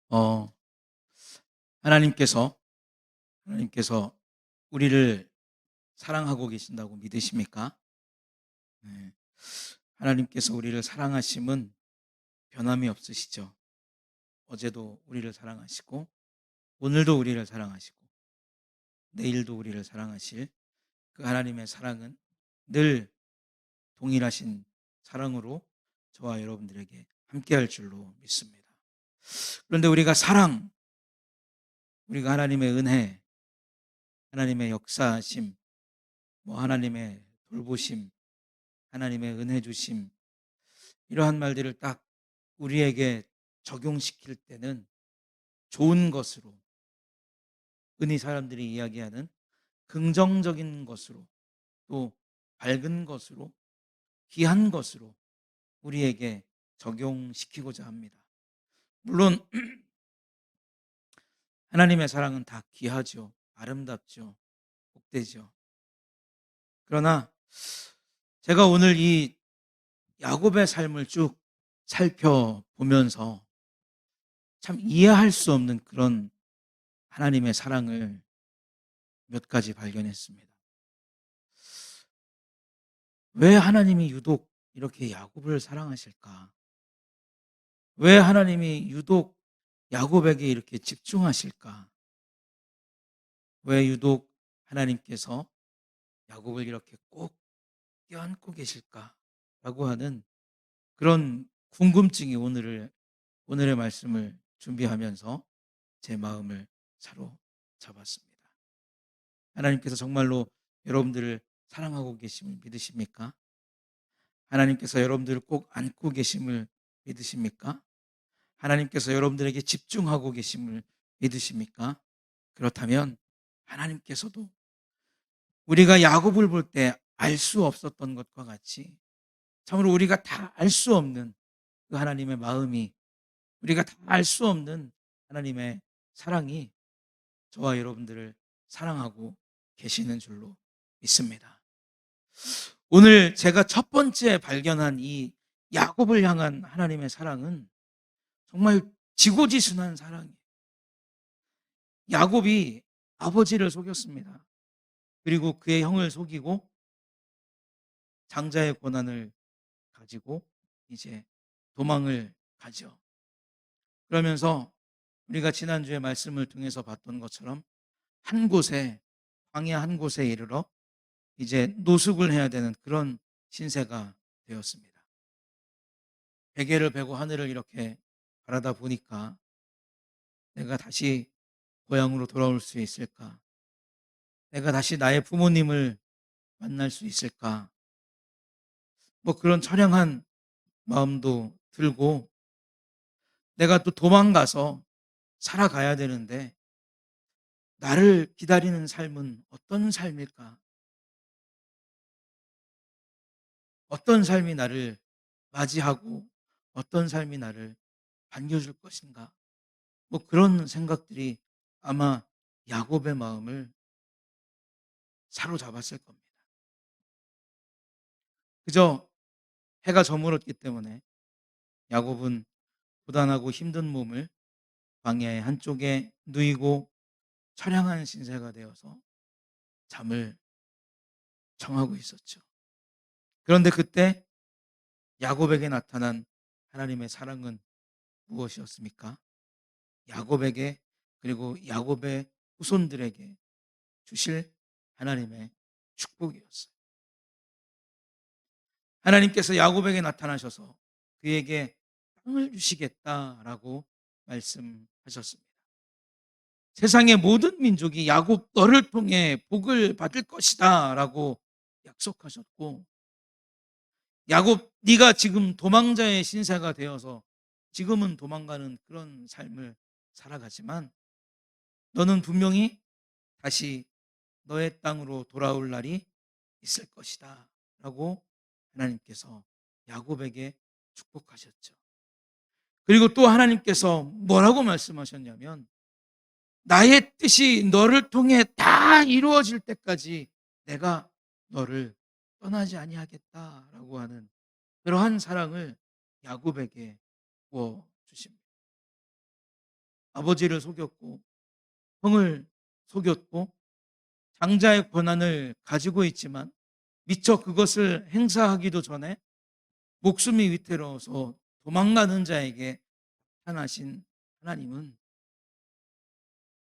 어 하나님께서 하나님께서 우리를 사랑하고 계신다고 믿으십니까? 네. 하나님께서 우리를 사랑하심은 변함이 없으시죠. 어제도 우리를 사랑하시고 오늘도 우리를 사랑하시고 내일도 우리를 사랑하실 그 하나님의 사랑은 늘 동일하신 사랑으로 저와 여러분들에게 함께할 줄로 믿습니다. 그런데 우리가 하나님의 은혜, 하나님의 역사하심, 하나님의 돌보심, 하나님의 은혜 주심, 이러한 말들을 딱 우리에게 적용시킬 때는 좋은 것으로, 흔히 사람들이 이야기하는 긍정적인 것으로, 또 밝은 것으로, 귀한 것으로 우리에게 적용시키고자 합니다. 물론 하나님의 사랑은 다 귀하죠. 아름답죠. 복되죠. 그러나 제가 오늘 이 야곱의 삶을 쭉 살펴보면서 참 이해할 수 없는 그런 하나님의 사랑을 몇 가지 발견했습니다. 왜 하나님이 유독 이렇게 야곱을 사랑하실까? 왜 하나님이 유독 야곱에게 이렇게 집중하실까? 왜 유독 하나님께서 야곱을 이렇게 꼭 껴안고 계실까? 라고 하는 그런 궁금증이 오늘의 말씀을 준비하면서 제 마음을 사로잡았습니다. 하나님께서 정말로 여러분들을 사랑하고 계심을 믿으십니까? 하나님께서 여러분들을 꼭 안고 계심을 믿으십니까? 하나님께서 여러분들에게 집중하고 계심을 믿으십니까? 그렇다면 하나님께서도 우리가 야곱을 볼 때 알 수 없었던 것과 같이 참으로 우리가 다 알 수 없는 그 하나님의 마음이, 우리가 다 알 수 없는 하나님의 사랑이 저와 여러분들을 사랑하고 계시는 줄로 믿습니다. 오늘 제가 첫 번째 발견한 이 야곱을 향한 하나님의 사랑은 정말 지고지순한 사랑이에요. 야곱이 아버지를 속였습니다. 그리고 그의 형을 속이고 장자의 권한을 가지고 이제 도망을 가죠. 그러면서 우리가 지난주에 말씀을 통해서 봤던 것처럼 한 곳에, 광야 한 곳에 이르러 이제 노숙을 해야 되는 그런 신세가 되었습니다. 베개를 베고 하늘을 이렇게 바라다 보니까 내가 다시 고향으로 돌아올 수 있을까? 내가 다시 나의 부모님을 만날 수 있을까? 그런 처량한 마음도 들고, 내가 또 도망가서 살아가야 되는데 나를 기다리는 삶은 어떤 삶일까? 어떤 삶이 나를 맞이하고 어떤 삶이 나를 반겨줄 것인가? 그런 생각들이 아마 야곱의 마음을 사로잡았을 겁니다. 그저 해가 저물었기 때문에 야곱은 고단하고 힘든 몸을 광야의 한쪽에 누이고 처량한 신세가 되어서 잠을 청하고 있었죠. 그런데 그때 야곱에게 나타난 하나님의 사랑은 무엇이었습니까? 야곱에게, 그리고 야곱의 후손들에게 주실 하나님의 축복이었어요. 하나님께서 야곱에게 나타나셔서 그에게 땅을 주시겠다라고 말씀하셨습니다. 세상의 모든 민족이 야곱 너를 통해 복을 받을 것이다라고 약속하셨고, 야곱 네가 지금 도망자의 신세가 되어서 지금은 도망가는 그런 삶을 살아가지만 너는 분명히 다시 너의 땅으로 돌아올 날이 있을 것이다 라고 하나님께서 야곱에게 축복하셨죠. 그리고 또 하나님께서 뭐라고 말씀하셨냐면, 나의 뜻이 너를 통해 다 이루어질 때까지 내가 너를 떠나지 아니하겠다라고 하는 그러한 사랑을 야곱에게 부어 주십니다. 아버지를 속였고 형을 속였고 장자의 권한을 가지고 있지만 미처 그것을 행사하기도 전에 목숨이 위태로워서 도망가는 자에게 나타나신 하나님은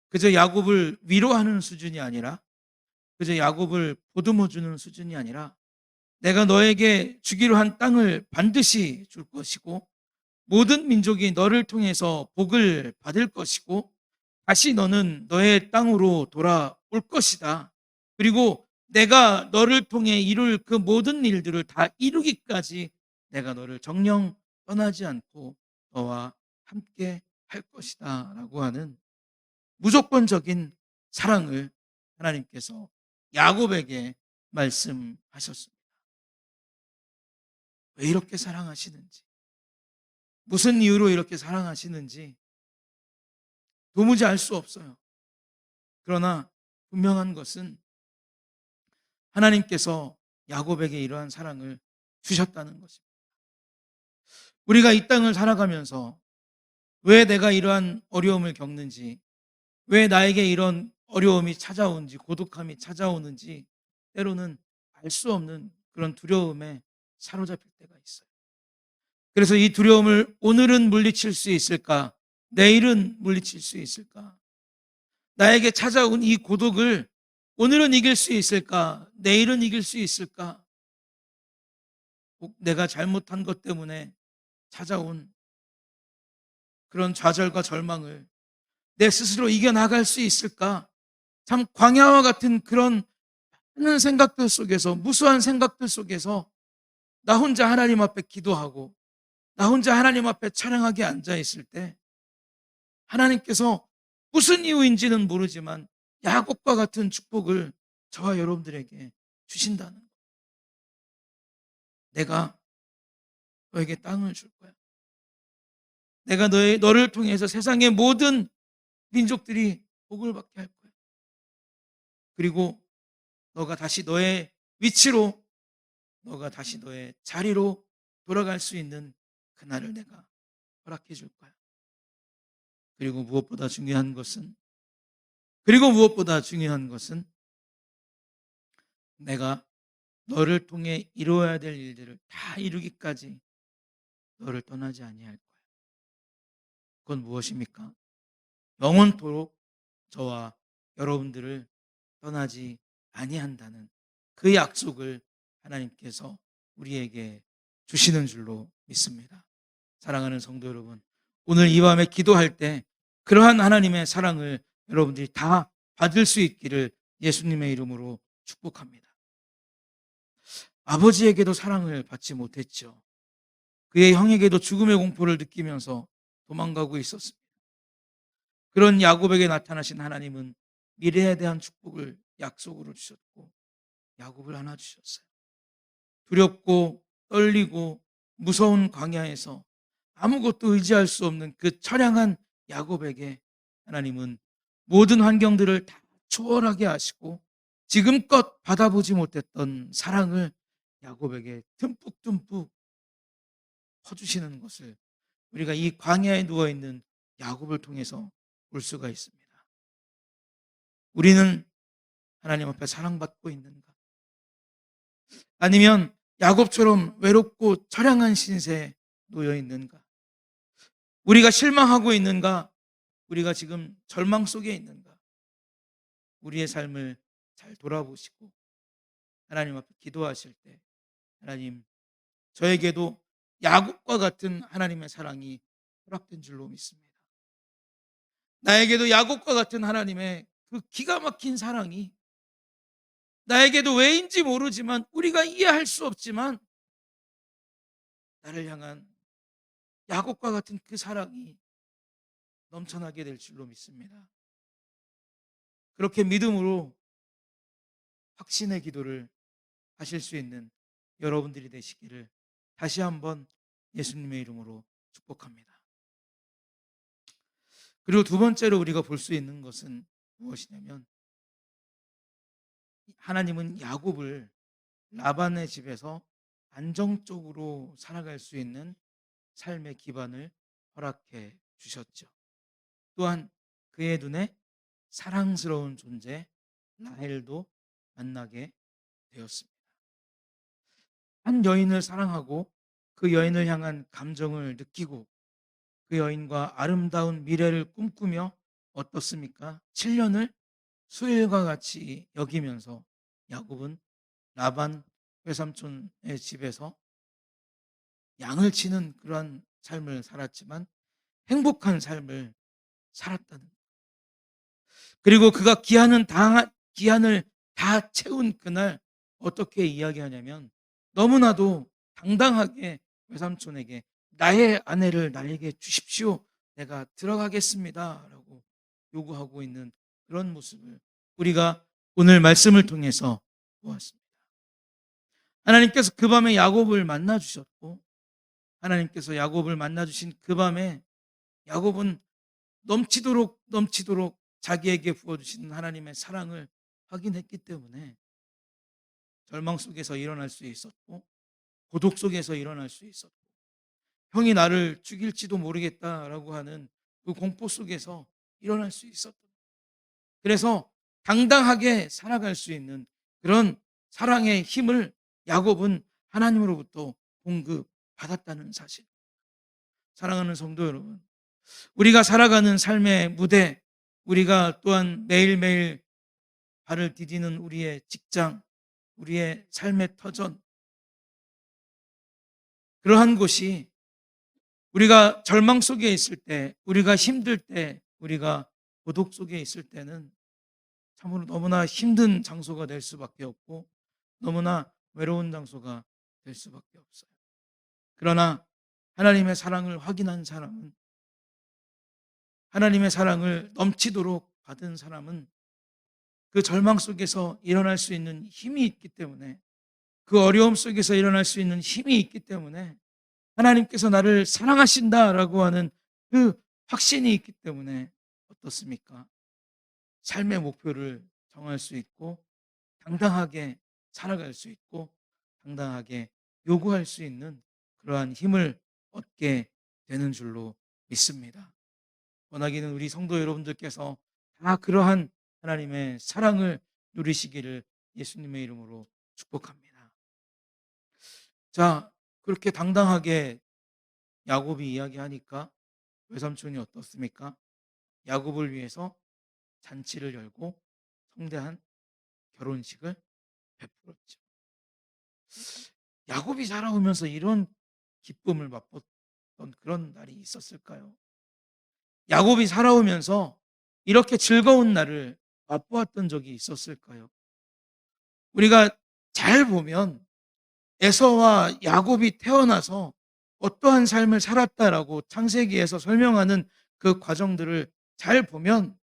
그저 야곱을 위로하는 수준이 아니라, 그저 야곱을 보듬어 주는 수준이 아니라, 내가 너에게 주기로 한 땅을 반드시 줄 것이고 모든 민족이 너를 통해서 복을 받을 것이고 다시 너는 너의 땅으로 돌아올 것이다. 그리고 내가 너를 통해 이룰 그 모든 일들을 다 이루기까지 내가 너를 정녕 떠나지 않고 너와 함께 할 것이다 라고 하는 무조건적인 사랑을 하나님께서 야곱에게 말씀하셨습니다. 왜 이렇게 사랑하시는지, 무슨 이유로 이렇게 사랑하시는지 도무지 알 수 없어요. 그러나 분명한 것은 하나님께서 야곱에게 이러한 사랑을 주셨다는 것입니다. 우리가 이 땅을 살아가면서 왜 내가 이러한 어려움을 겪는지, 왜 나에게 이런 어려움이 찾아오는지, 고독함이 찾아오는지 때로는 알 수 없는 그런 두려움에 사로잡힐 때가 있어요. 그래서 이 두려움을 오늘은 물리칠 수 있을까? 내일은 물리칠 수 있을까? 나에게 찾아온 이 고독을 오늘은 이길 수 있을까? 내일은 이길 수 있을까? 꼭 내가 잘못한 것 때문에 찾아온 그런 좌절과 절망을 내 스스로 이겨나갈 수 있을까? 참 광야와 같은 그런 많은 생각들 속에서, 무수한 생각들 속에서 나 혼자 하나님 앞에 기도하고 나 혼자 하나님 앞에 찬양하게 앉아 있을 때 하나님께서 무슨 이유인지는 모르지만 야곱과 같은 축복을 저와 여러분들에게 주신다는 것. 내가 너에게 땅을 줄 거야. 내가 너를 통해서 세상의 모든 민족들이 복을 받게 할 거야. 그리고 너가 다시 너의 위치로, 너가 다시 너의 자리로 돌아갈 수 있는 그날을 내가 허락해 줄 거야. 그리고 무엇보다 중요한 것은 내가 너를 통해 이루어야 될 일들을 다 이루기까지 너를 떠나지 아니할 거야. 그건 무엇입니까? 영원토록 저와 여러분들을 떠나지 아니한다는 그 약속을 하나님께서 우리에게 주시는 줄로 믿습니다. 사랑하는 성도 여러분, 오늘 이 밤에 기도할 때 그러한 하나님의 사랑을 여러분들이 다 받을 수 있기를 예수님의 이름으로 축복합니다. 아버지에게도 사랑을 받지 못했죠. 그의 형에게도 죽음의 공포를 느끼면서 도망가고 있었습니다. 그런 야곱에게 나타나신 하나님은 미래에 대한 축복을 약속으로 주셨고 야곱을 안아주셨어요. 두렵고 떨리고 무서운 광야에서 아무것도 의지할 수 없는 그 처량한 야곱에게 하나님은 모든 환경들을 다 초월하게 하시고 지금껏 받아보지 못했던 사랑을 야곱에게 듬뿍듬뿍 퍼주시는 것을 우리가 이 광야에 누워있는 야곱을 통해서 볼 수가 있습니다. 우리는 하나님 앞에 사랑받고 있는가? 아니면 야곱처럼 외롭고 처량한 신세에 놓여 있는가? 우리가 실망하고 있는가? 우리가 지금 절망 속에 있는가? 우리의 삶을 잘 돌아보시고 하나님 앞에 기도하실 때 하나님, 저에게도 야곱과 같은 하나님의 사랑이 허락된 줄로 믿습니다. 나에게도 야곱과 같은 하나님의 그 기가 막힌 사랑이 나에게도 왜인지 모르지만 우리가 이해할 수 없지만 나를 향한 야곱과 같은 그 사랑이 넘쳐나게 될 줄로 믿습니다. 그렇게 믿음으로 확신의 기도를 하실 수 있는 여러분들이 되시기를 다시 한번 예수님의 이름으로 축복합니다. 그리고 두 번째로 우리가 볼 수 있는 것은 무엇이냐면 하나님은 야곱을 라반의 집에서 안정적으로 살아갈 수 있는 삶의 기반을 허락해 주셨죠. 또한 그의 눈에 사랑스러운 존재 라헬도 만나게 되었습니다. 한 여인을 사랑하고 그 여인을 향한 감정을 느끼고 그 여인과 아름다운 미래를 꿈꾸며 어떻습니까? 7년을 수일과 같이 여기면서 야곱은 라반 외삼촌의 집에서 양을 치는 그러한 삶을 살았지만 행복한 삶을 살았다는. 그리고 그가 기한을 다 채운 그날 어떻게 이야기하냐면 너무나도 당당하게 외삼촌에게 "나의 아내를 나에게 주십시오. 내가 들어가겠습니다."라고 요구하고 있는 그런 모습을 우리가 오늘 말씀을 통해서 보았습니다. 하나님께서 그 밤에 야곱을 만나 주셨고 하나님께서 야곱을 만나 주신 그 밤에 야곱은 넘치도록 자기에게 부어 주신 하나님의 사랑을 확인했기 때문에 절망 속에서 일어날 수 있었고 고독 속에서 일어날 수 있었고 형이 나를 죽일지도 모르겠다라고 하는 그 공포 속에서 일어날 수 있었던, 그래서 당당하게 살아갈 수 있는 그런 사랑의 힘을 야곱은 하나님으로부터 공급받았다는 사실. 사랑하는 성도 여러분, 우리가 살아가는 삶의 무대, 우리가 또한 매일매일 발을 디디는 우리의 직장, 우리의 삶의 터전, 그러한 곳이 우리가 절망 속에 있을 때, 우리가 힘들 때, 우리가 고독 속에 있을 때는 참으로 너무나 힘든 장소가 될 수밖에 없고 너무나 외로운 장소가 될 수밖에 없어요. 그러나 하나님의 사랑을 확인한 사람은, 하나님의 사랑을 넘치도록 받은 사람은 그 절망 속에서 일어날 수 있는 힘이 있기 때문에, 그 어려움 속에서 일어날 수 있는 힘이 있기 때문에, 하나님께서 나를 사랑하신다라고 하는 그 확신이 있기 때문에 어떻습니까? 삶의 목표를 정할 수 있고 당당하게 살아갈 수 있고 당당하게 요구할 수 있는 그러한 힘을 얻게 되는 줄로 믿습니다. 원하기는 우리 성도 여러분들께서 다 그러한 하나님의 사랑을 누리시기를 예수님의 이름으로 축복합니다. 자, 그렇게 당당하게 야곱이 이야기하니까 외삼촌이 어떻습니까? 야곱을 위해서 잔치를 열고 성대한 결혼식을 베풀었죠. 야곱이 자라오면서 이런 기쁨을 맛봤던 그런 날이 있었을까요? 야곱이 살아오면서 이렇게 즐거운 날을 맛보았던 적이 있었을까요? 우리가 잘 보면 에서와 야곱이 태어나서 어떠한 삶을 살았다라고 창세기에서 설명하는 그 과정들을 잘 보면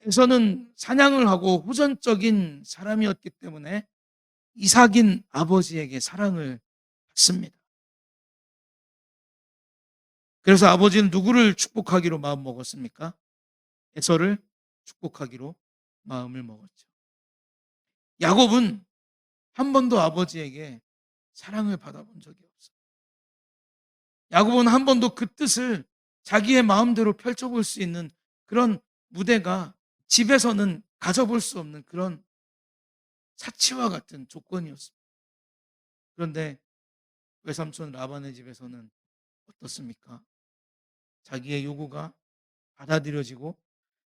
에서는 사냥을 하고 후전적인 사람이었기 때문에 이삭인 아버지에게 사랑을 받습니다. 그래서 아버지는 누구를 축복하기로 마음먹었습니까? 에서를 축복하기로 마음을 먹었죠. 야곱은 한 번도 아버지에게 사랑을 받아본 적이 없어요. 야곱은 한 번도 그 뜻을 자기의 마음대로 펼쳐볼 수 있는 그런 무대가 집에서는 가져볼 수 없는 그런 사치와 같은 조건이었습니다. 그런데 외삼촌 라반의 집에서는 어떻습니까? 자기의 요구가 받아들여지고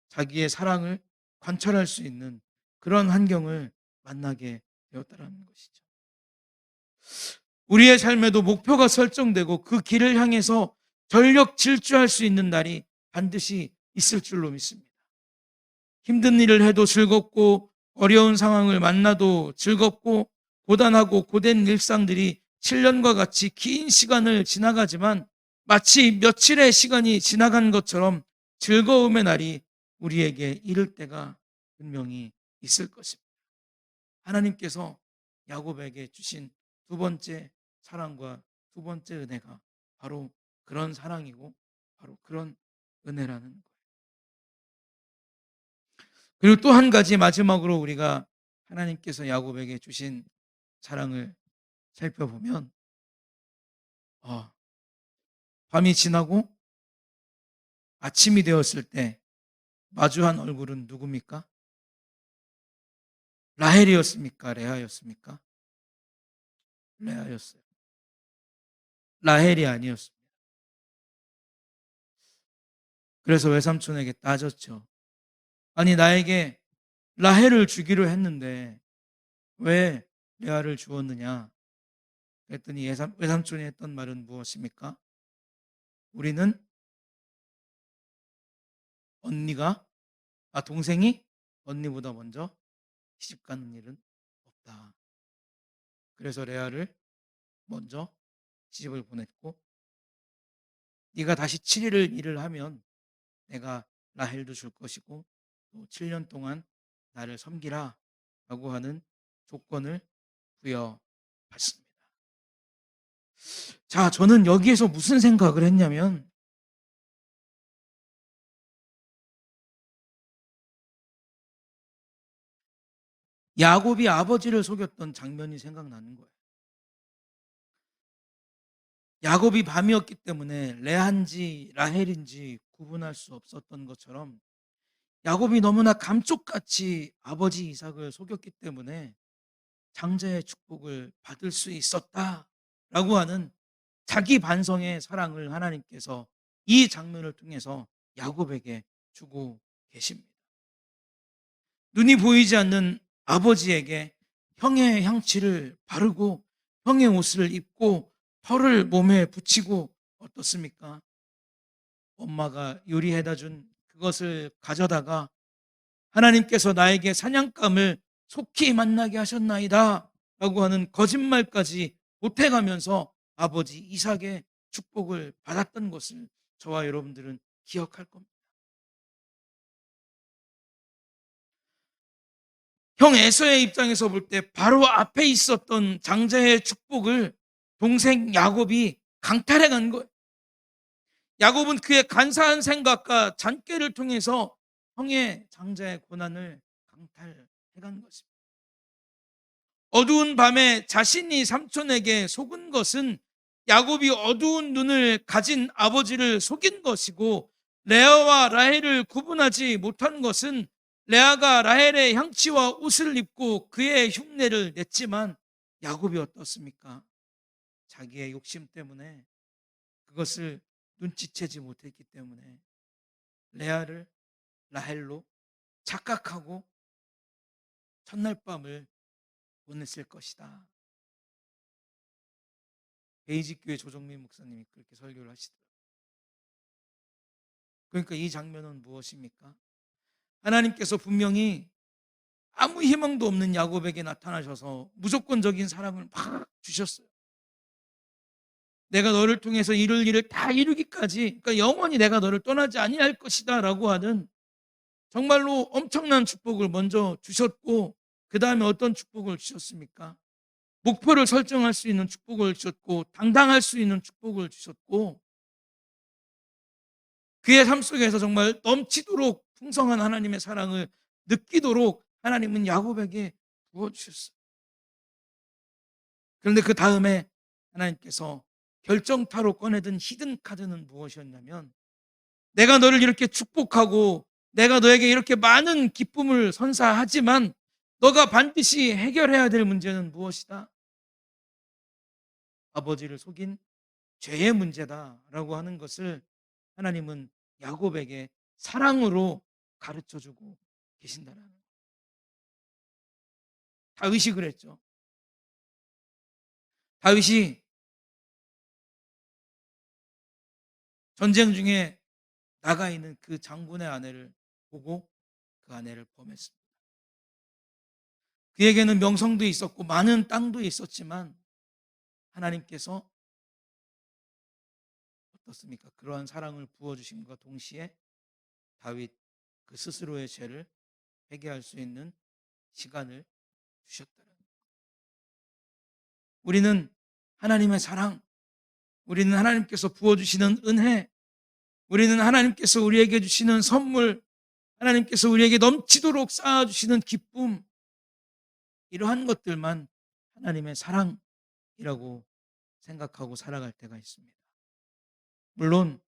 자기의 사랑을 관철할 수 있는 그런 환경을 만나게 되었다는 것이죠. 우리의 삶에도 목표가 설정되고 그 길을 향해서 전력 질주할 수 있는 날이 반드시 있을 줄로 믿습니다. 힘든 일을 해도 즐겁고 어려운 상황을 만나도 즐겁고 고단하고 고된 일상들이 7년과 같이 긴 시간을 지나가지만 마치 며칠의 시간이 지나간 것처럼 즐거움의 날이 우리에게 이를 때가 분명히 있을 것입니다. 하나님께서 야곱에게 주신 두 번째 사랑과 두 번째 은혜가 바로 그런 사랑이고 바로 그런 은혜라는 거예요. 그리고 또 한 가지 마지막으로 우리가 하나님께서 야곱에게 주신 사랑을 살펴보면 밤이 지나고 아침이 되었을 때 마주한 얼굴은 누굽니까? 라헬이었습니까? 레아였습니까? 레아였어요. 라헬이 아니었습니다. 그래서 외삼촌에게 따졌죠. 아니 나에게 라헬을 주기로 했는데 왜 레아를 주었느냐? 그랬더니 외삼촌이 했던 말은 무엇입니까? 우리는 언니가 동생이 언니보다 먼저 시집가는 일은 없다. 그래서 레아를 먼저 시집을 보냈고 네가 다시 7일 일을 하면 내가 라헬도 줄 것이고 또 7년 동안 나를 섬기라 라고 하는 조건을 부여받습니다. 자, 저는 여기에서 무슨 생각을 했냐면 야곱이 아버지를 속였던 장면이 생각나는 거예요. 야곱이 밤이었기 때문에 레아인지 라헬인지 구분할 수 없었던 것처럼 야곱이 너무나 감쪽같이 아버지 이삭을 속였기 때문에 장자의 축복을 받을 수 있었다라고 하는 자기 반성의 사랑을 하나님께서 이 장면을 통해서 야곱에게 주고 계십니다. 눈이 보이지 않는 아버지에게 형의 향치를 바르고 형의 옷을 입고 털을 몸에 붙이고 어떻습니까? 엄마가 요리해다 준 그것을 가져다가 하나님께서 나에게 사냥감을 속히 만나게 하셨나이다 라고 하는 거짓말까지 보태가면서 아버지 이삭의 축복을 받았던 것을 저와 여러분들은 기억할 겁니다. 형 에서의 입장에서 볼 때 바로 앞에 있었던 장자의 축복을 동생 야곱이 강탈해 간 거예요. 야곱은 그의 간사한 생각과 잔꾀를 통해서 형의 장자의 고난을 강탈해 간 것입니다. 어두운 밤에 자신이 삼촌에게 속은 것은 야곱이 어두운 눈을 가진 아버지를 속인 것이고 레아와 라헬을 구분하지 못한 것은 레아가 라헬의 향치와 옷을 입고 그의 흉내를 냈지만 야곱이 어떻습니까? 자기의 욕심 때문에 그것을 눈치채지 못했기 때문에 레아를 라헬로 착각하고 첫날 밤을 보냈을 것이다. 베이직교회 조정민 목사님이 그렇게 설교를 하시더라고요. 그러니까 이 장면은 무엇입니까? 하나님께서 분명히 아무 희망도 없는 야곱에게 나타나셔서 무조건적인 사랑을 막 주셨어요. 내가 너를 통해서 이룰 일을 다 이루기까지, 그러니까 영원히 내가 너를 떠나지 아니할 것이다 라고 하는 정말로 엄청난 축복을 먼저 주셨고, 그 다음에 어떤 축복을 주셨습니까? 목표를 설정할 수 있는 축복을 주셨고, 당당할 수 있는 축복을 주셨고, 그의 삶 속에서 정말 넘치도록 풍성한 하나님의 사랑을 느끼도록 하나님은 야곱에게 부어주셨어요. 그런데 그 다음에 하나님께서 결정타로 꺼내든 히든 카드는 무엇이었냐면, 내가 너를 이렇게 축복하고 내가 너에게 이렇게 많은 기쁨을 선사하지만 너가 반드시 해결해야 될 문제는 무엇이다? 아버지를 속인 죄의 문제다라고 하는 것을 하나님은 야곱에게 사랑으로 가르쳐주고 계신다는 거예요. 다윗이 그랬죠. 다윗이 전쟁 중에 나가 있는 그 장군의 아내를 보고 그 아내를 범했습니다. 그에게는 명성도 있었고 많은 땅도 있었지만 하나님께서 어떻습니까? 그러한 사랑을 부어주심과 동시에 다윗 그 스스로의 죄를 회개할 수 있는 시간을 주셨다는 거예요. 우리는 하나님의 사랑, 우리는 하나님께서 부어주시는 은혜, 우리는 하나님께서 우리에게 주시는 선물, 하나님께서 우리에게 넘치도록 쌓아주시는 기쁨, 이러한 것들만 하나님의 사랑이라고 생각하고 살아갈 때가 있습니다. 물론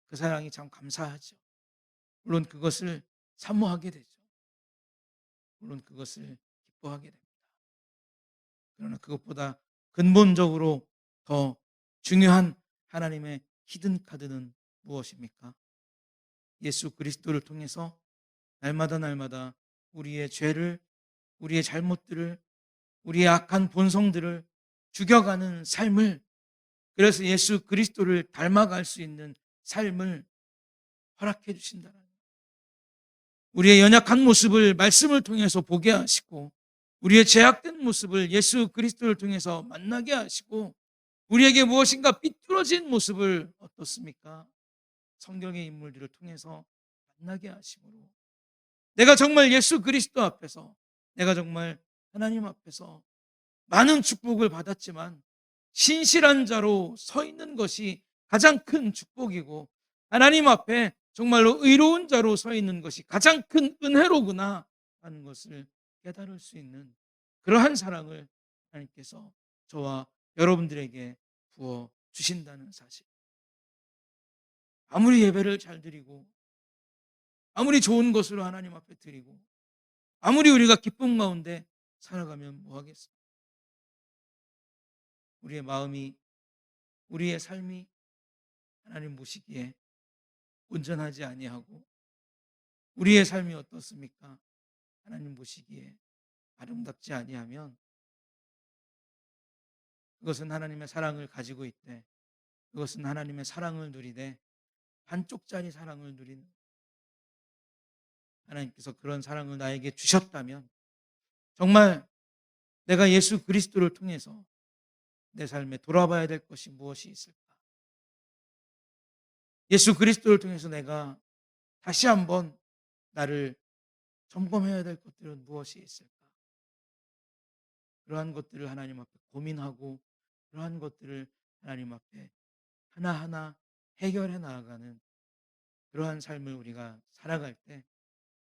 그 사랑이 참 감사하죠. 물론 그것을 사모하게 되죠. 물론 그것을 기뻐하게 됩니다. 그러나 그것보다 근본적으로 더 중요한 하나님의 히든 카드는 무엇입니까? 예수 그리스도를 통해서 날마다 날마다 우리의 죄를, 우리의 잘못들을, 우리의 악한 본성들을 죽여가는 삶을, 그래서 예수 그리스도를 닮아갈 수 있는 삶을 허락해 주신다는, 우리의 연약한 모습을 말씀을 통해서 보게 하시고, 우리의 죄악된 모습을 예수 그리스도를 통해서 만나게 하시고, 우리에게 무엇인가 삐뚤어진 모습을 어떻습니까? 성경의 인물들을 통해서 만나게 하심으로 내가 정말 예수 그리스도 앞에서, 내가 정말 하나님 앞에서 많은 축복을 받았지만 신실한 자로 서 있는 것이 가장 큰 축복이고, 하나님 앞에 정말로 의로운 자로 서 있는 것이 가장 큰 은혜로구나 하는 것을 깨달을 수 있는 그러한 사랑을 하나님께서 저와 여러분들에게 부어 주신다는 사실. 아무리 예배를 잘 드리고, 아무리 좋은 것으로 하나님 앞에 드리고, 아무리 우리가 기쁨 가운데 살아가면 뭐하겠습니까? 우리의 마음이, 우리의 삶이 하나님 보시기에 온전하지 아니하고, 우리의 삶이 어떻습니까? 하나님 보시기에 아름답지 아니하면 그것은 하나님의 사랑을 가지고 있되, 그것은 하나님의 사랑을 누리되 한쪽짜리 사랑을 누리는, 하나님께서 그런 사랑을 나에게 주셨다면 정말 내가 예수 그리스도를 통해서 내 삶에 돌아봐야 될 것이 무엇이 있을까? 예수 그리스도를 통해서 내가 다시 한번 나를 점검해야 될 것들은 무엇이 있을까? 그러한 것들을 하나님 앞에 고민하고, 그러한 것들을 하나님 앞에 하나하나 해결해 나아가는 그러한 삶을 우리가 살아갈 때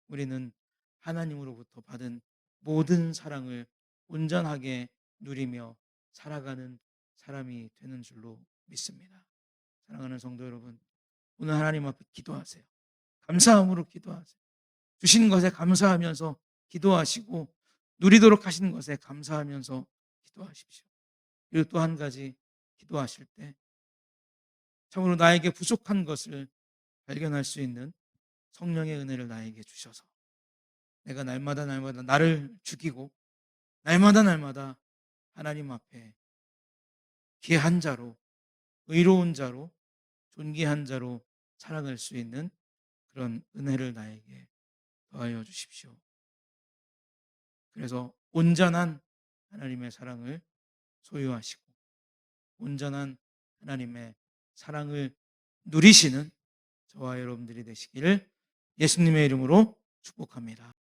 우리는 하나님으로부터 받은 모든 사랑을 온전하게 누리며 살아가는 사람이 되는 줄로 믿습니다. 사랑하는 성도 여러분, 오늘 하나님 앞에 기도하세요. 감사함으로 기도하세요. 주신 것에 감사하면서 기도하시고, 누리도록 하시는 것에 감사하면서 기도하십시오. 그리고 또 한 가지, 기도하실 때 참으로 나에게 부족한 것을 발견할 수 있는 성령의 은혜를 나에게 주셔서 내가 날마다 날마다 나를 죽이고, 날마다 날마다 하나님 앞에 귀한 자로, 의로운 자로, 존귀한 자로 살아갈 수 있는 그런 은혜를 나에게 더하여 주십시오. 그래서 온전한 하나님의 사랑을 소유하시고, 온전한 하나님의 사랑을 누리시는 저와 여러분들이 되시기를 예수님의 이름으로 축복합니다.